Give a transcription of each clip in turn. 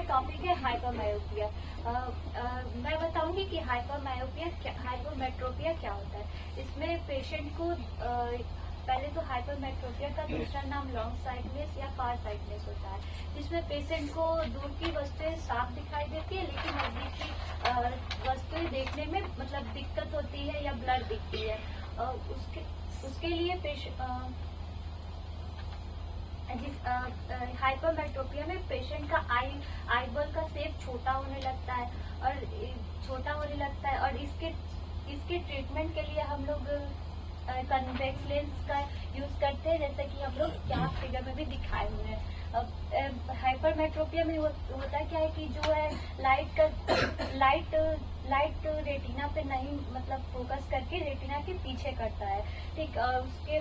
Topic है हाइपरमायोपिया। मैं बताऊंगी कि हाइपरमेट्रोपिया क्या होता है। इसमें पेशेंट को पहले तो हाइपरमेट्रोपिया का दूसरा नाम लॉन्ग साइटनेस या फार साइटनेस होता है, जिसमें पेशेंट को दूर की वस्तुएं साफ दिखाई देती है, लेकिन नजदीक की वस्तुएं देखने में मतलब दिक्कत होती है या ब्लर दिखती है। उसके लिए हाइपरमेट्रोपिया में पेशेंट का आईबॉल का शेप छोटा होने लगता है और इसके ट्रीटमेंट के लिए हम लोग कन्वेक्स लेंस का यूज करते हैं, जैसे कि हम लोग यहाँ फिगर में भी दिखाए हुए हैं। हाइपरमेट्रोपिया में होता क्या है कि जो है लाइट रेटिना पे नहीं मतलब फोकस करके रेटिना के पीछे करता है, ठीक। उसके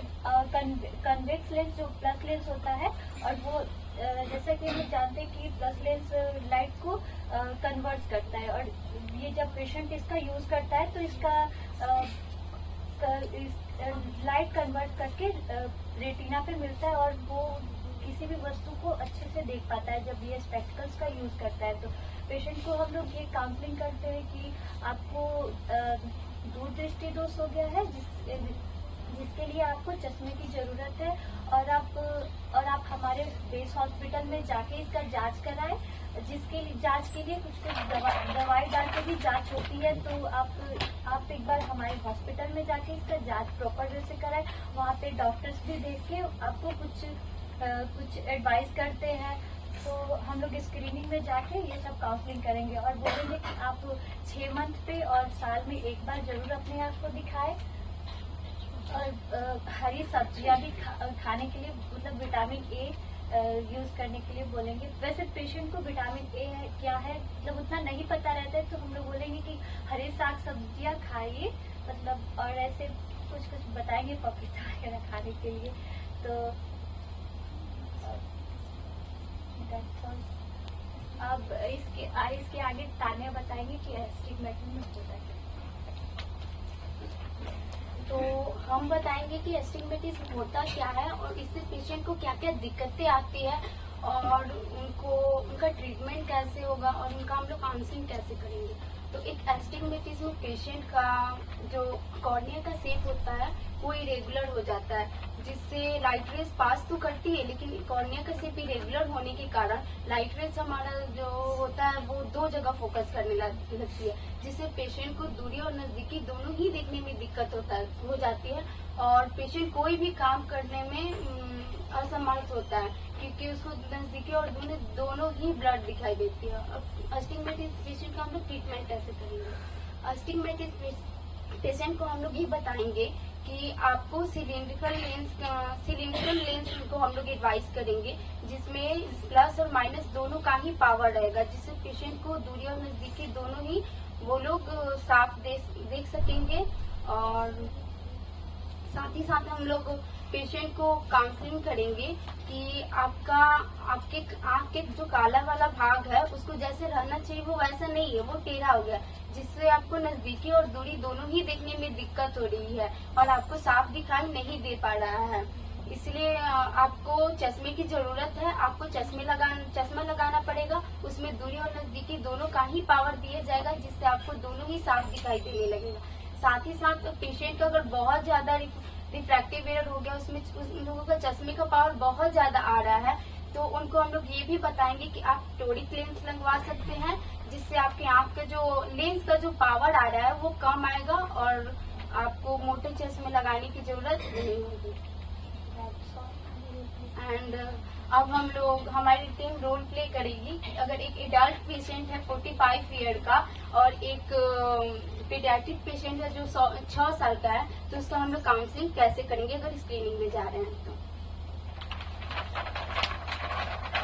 कन्वेक्स लेंस जो प्लस लेंस होता है, और वो जैसे कि हम जानते हैं कि प्लस लेंस लाइट को कन्वर्ट करता है, और ये जब पेशेंट इसका यूज करता है तो इसका लाइट कन्वर्ट करके रेटिना पे मिलता है, और वो किसी भी वस्तु को अच्छे से देख पाता है जब ये स्पेक्टिकल्स का यूज करता है। तो पेशेंट को हम लोग ये काउंसलिंग करते हैं कि आपको दूर दृष्टि दोष हो गया है, जिसके लिए आपको चश्मे की जरूरत है, और आप हमारे बेस हॉस्पिटल में जाके इसका जांच कराएं, जिसके लिए जांच के लिए कुछ दवाई डाल के भी जांच होती है। तो आप एक बार हमारे हॉस्पिटल में जाके इसका जांच प्रॉपर वे से कराएं। वहाँ पे डॉक्टर्स भी देख के आपको कुछ एडवाइस करते हैं। तो हम लोग स्क्रीनिंग में जाके ये सब काउंसलिंग करेंगे और बोलेंगे कि आप 6 मंथ पे और साल में एक बार जरूर अपने आप को दिखाएं, और हरी सब्जियां भी खाने के लिए मतलब विटामिन ए यूज करने के लिए बोलेंगे। वैसे पेशेंट को विटामिन ए क्या है मतलब उतना नहीं पता रहता है, तो हम लोग बोलेंगे कि हरी साग सब्जियां खाइए मतलब, और ऐसे कुछ बताएंगे पपीता वगैरह खाने के लिए। तो अब इसके आगे तानिया बताएंगे कि एस्टिग्मेटिज्म होता है। तो हम बताएंगे कि एस्टिग्मेटिज्म होता क्या है और इससे पेशेंट को क्या क्या दिक्कतें आती है, और उनका ट्रीटमेंट कैसे होगा, और उनका हम लोग काउंसलिंग कैसे करेंगे। तो एक एस्टिग्मेटिज्म पेशेंट का जो कॉर्निया का शेप होता है वो इरेगुलर हो जाता है, जिससे लाइट रेज पास तो करती है, लेकिन कॉर्निया का शेप इरेगुलर होने के कारण लाइट रेज हमारा जो होता है वो 2 जगह फोकस करने लगती है, जिससे पेशेंट को दूरी और नजदीकी दोनों ही देखने में दिक्कत हो जाती है, और पेशेंट कोई भी काम करने में असमर्थ होता है, क्योंकि उसको नजदीकी और दूरी दोनों ही ब्लड दिखाई देती है। अब एस्टिग्मेटिज्म पेशेंट का हम लोग ट्रीटमेंट कैसे करेंगे। एस्टिग्मेटिज्म पेशेंट को हम लोग ये बताएंगे कि आपको सिलिंड्रिकल लेंस को हम लोग एडवाइस करेंगे, जिसमें प्लस और माइनस दोनों का ही पावर रहेगा, जिससे पेशेंट को दूरी और नजदीकी दोनों ही वो लोग साफ देख सकेंगे। और साथ ही साथ हम लोग पेशेंट को काउंसलिंग करेंगे कि आपके आँख के जो काला वाला भाग है उसको जैसे रहना चाहिए वो वैसा नहीं है, वो टेढ़ा हो गया, जिससे आपको नजदीकी और दूरी दोनों ही देखने में दिक्कत हो रही है और आपको साफ दिखाई नहीं दे पा रहा है। इसलिए आपको चश्मे की जरूरत है, आपको चश्मा लगाना पड़ेगा। उसमें दूरी और नजदीकी दोनों का ही पावर दिया जाएगा, जिससे आपको दोनों ही साफ दिखाई देने लगेगा। साथ ही साथ पेशेंट का अगर बहुत ज्यादा रिफ्रैक्टिव एरर हो गया, उसमें उन लोगों का चश्मे का पावर बहुत ज्यादा आ रहा है, तो उनको हम लोग ये भी बताएंगे कि आप टोरिक लेंस लगवा सकते हैं, जिससे आपके आँख का जो लेंस का जो पावर आ रहा है वो कम आएगा और आपको मोटे चश्मे लगाने की जरूरत नहीं होगी। एंड अब हम लोग हमारी टीम रोल प्ले करेगी कि अगर एक एडल्ट पेशेंट है 45 ईयर का और एक पीडियाट्रिक पेशेंट है जो 6 साल का है, तो उसका हम लोग काउंसलिंग कैसे करेंगे अगर स्क्रीनिंग में जा रहे हैं तो।